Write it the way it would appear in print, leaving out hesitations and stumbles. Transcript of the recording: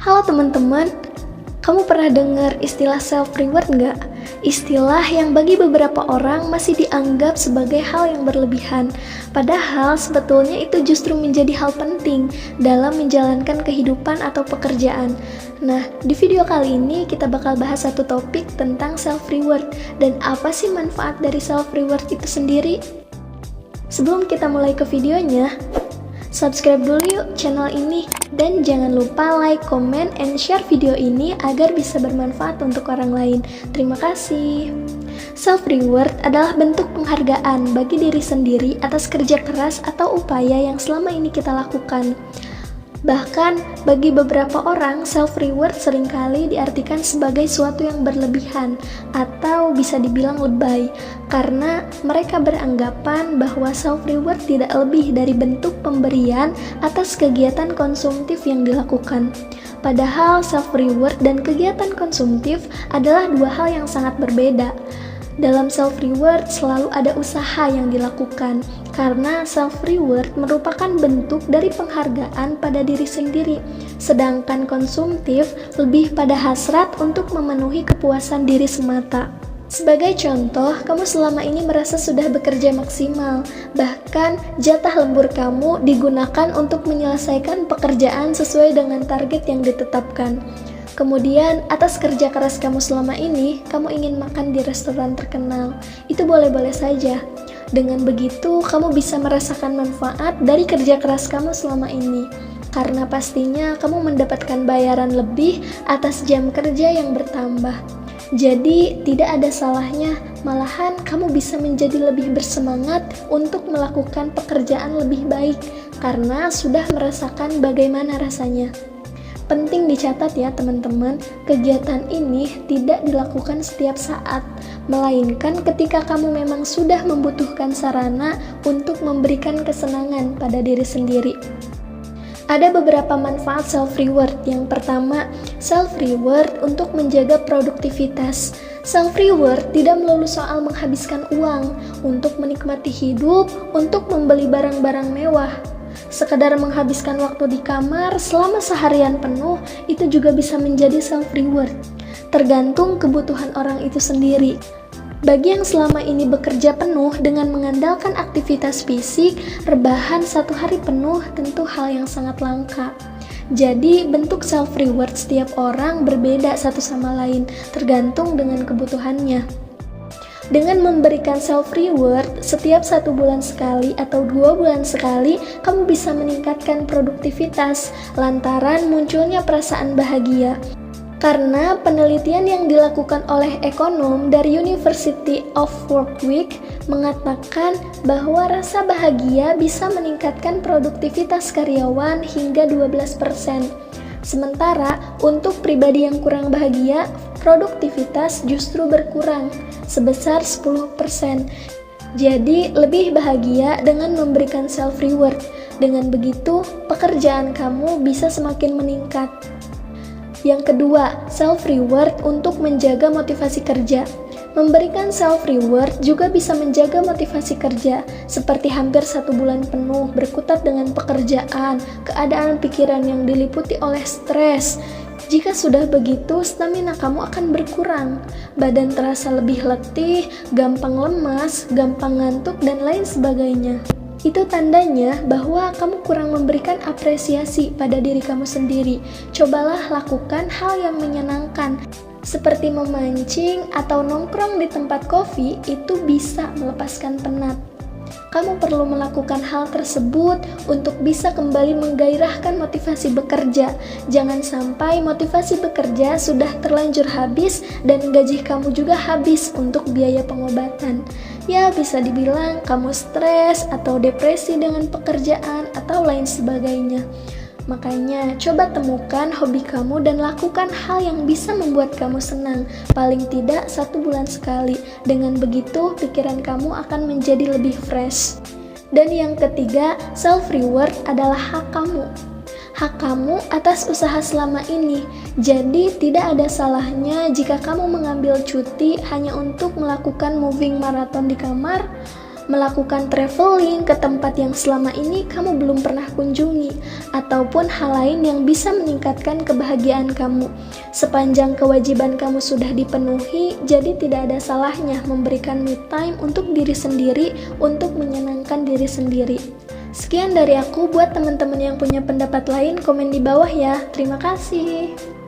Halo teman-teman, kamu pernah dengar istilah self-reward nggak? Istilah yang bagi beberapa orang masih dianggap sebagai hal yang berlebihan. Padahal sebetulnya itu justru menjadi hal penting dalam menjalankan kehidupan atau pekerjaan. Nah, di video kali ini kita bakal bahas satu topik tentang self-reward dan apa sih manfaat dari self-reward itu sendiri. Sebelum kita mulai ke videonya, subscribe dulu yuk channel ini dan jangan lupa like, comment, and share video ini agar bisa bermanfaat untuk orang lain. Terima kasih. Self-reward adalah bentuk penghargaan bagi diri sendiri atas kerja keras atau upaya yang selama ini kita lakukan. Bahkan, bagi beberapa orang, self-reward seringkali diartikan sebagai suatu yang berlebihan atau bisa dibilang lebay, karena mereka beranggapan bahwa self-reward tidak lebih dari bentuk pemberian atas kegiatan konsumtif yang dilakukan. Padahal self-reward dan kegiatan konsumtif adalah dua hal yang sangat berbeda. Dalam self-reward selalu ada usaha yang dilakukan, karena self-reward merupakan bentuk dari penghargaan pada diri sendiri, sedangkan konsumtif lebih pada hasrat untuk memenuhi kepuasan diri semata. Sebagai contoh, kamu selama ini merasa sudah bekerja maksimal, bahkan jatah lembur kamu digunakan untuk menyelesaikan pekerjaan sesuai dengan target yang ditetapkan. Kemudian, atas kerja keras kamu selama ini, kamu ingin makan di restoran terkenal. Itu boleh-boleh saja. Dengan begitu, kamu bisa merasakan manfaat dari kerja keras kamu selama ini. Karena pastinya kamu mendapatkan bayaran lebih atas jam kerja yang bertambah. Jadi, tidak ada salahnya, malahan kamu bisa menjadi lebih bersemangat untuk melakukan pekerjaan lebih baik, karena sudah merasakan bagaimana rasanya. Penting dicatat ya teman-teman, kegiatan ini tidak dilakukan setiap saat, melainkan ketika kamu memang sudah membutuhkan sarana untuk memberikan kesenangan pada diri sendiri. Ada beberapa manfaat self-reward. Yang pertama, self-reward untuk menjaga produktivitas. Self-reward tidak melulu soal menghabiskan uang untuk menikmati hidup, untuk membeli barang-barang mewah. Sekadar menghabiskan waktu di kamar selama seharian penuh, itu juga bisa menjadi self-reward. Tergantung kebutuhan orang itu sendiri. Bagi yang selama ini bekerja penuh dengan mengandalkan aktivitas fisik, rebahan satu hari penuh tentu hal yang sangat langka. Jadi, bentuk self-reward setiap orang berbeda satu sama lain, tergantung dengan kebutuhannya. Dengan memberikan self-reward setiap 1 bulan sekali atau 2 bulan sekali, kamu bisa meningkatkan produktivitas lantaran munculnya perasaan bahagia. Karena penelitian yang dilakukan oleh ekonom dari University of Warwick mengatakan bahwa rasa bahagia bisa meningkatkan produktivitas karyawan hingga 12%. Sementara untuk pribadi yang kurang bahagia, produktivitas justru berkurang sebesar 10%. Jadi lebih bahagia dengan memberikan self-reward. Dengan begitu, pekerjaan kamu bisa semakin meningkat. Yang kedua, self-reward untuk menjaga motivasi kerja. Memberikan self-reward juga bisa menjaga motivasi kerja, seperti hampir 1 bulan penuh berkutat dengan pekerjaan, keadaan pikiran yang diliputi oleh stres. Jika sudah begitu, stamina kamu akan berkurang, badan terasa lebih letih, gampang lemas, gampang ngantuk, dan lain sebagainya. Itu tandanya bahwa kamu kurang memberikan apresiasi pada diri kamu sendiri. Cobalah lakukan hal yang menyenangkan, seperti memancing atau nongkrong di tempat kopi, itu bisa melepaskan penat. Kamu perlu melakukan hal tersebut untuk bisa kembali menggairahkan motivasi bekerja. Jangan sampai motivasi bekerja sudah terlanjur habis dan gaji kamu juga habis untuk biaya pengobatan. Ya, bisa dibilang kamu stres atau depresi dengan pekerjaan atau lain sebagainya. Makanya, coba temukan hobi kamu dan lakukan hal yang bisa membuat kamu senang, paling tidak 1 bulan sekali. Dengan begitu, pikiran kamu akan menjadi lebih fresh. Dan yang ketiga, self-reward adalah hak kamu. Hak kamu atas usaha selama ini. Jadi, tidak ada salahnya jika kamu mengambil cuti hanya untuk melakukan moving marathon di kamar, melakukan traveling ke tempat yang selama ini kamu belum pernah kunjungi, ataupun hal lain yang bisa meningkatkan kebahagiaan kamu. Sepanjang kewajiban kamu sudah dipenuhi, jadi tidak ada salahnya memberikan me time untuk diri sendiri, untuk menyenangkan diri sendiri. Sekian dari aku. Buat teman-teman yang punya pendapat lain, komen di bawah ya. Terima kasih.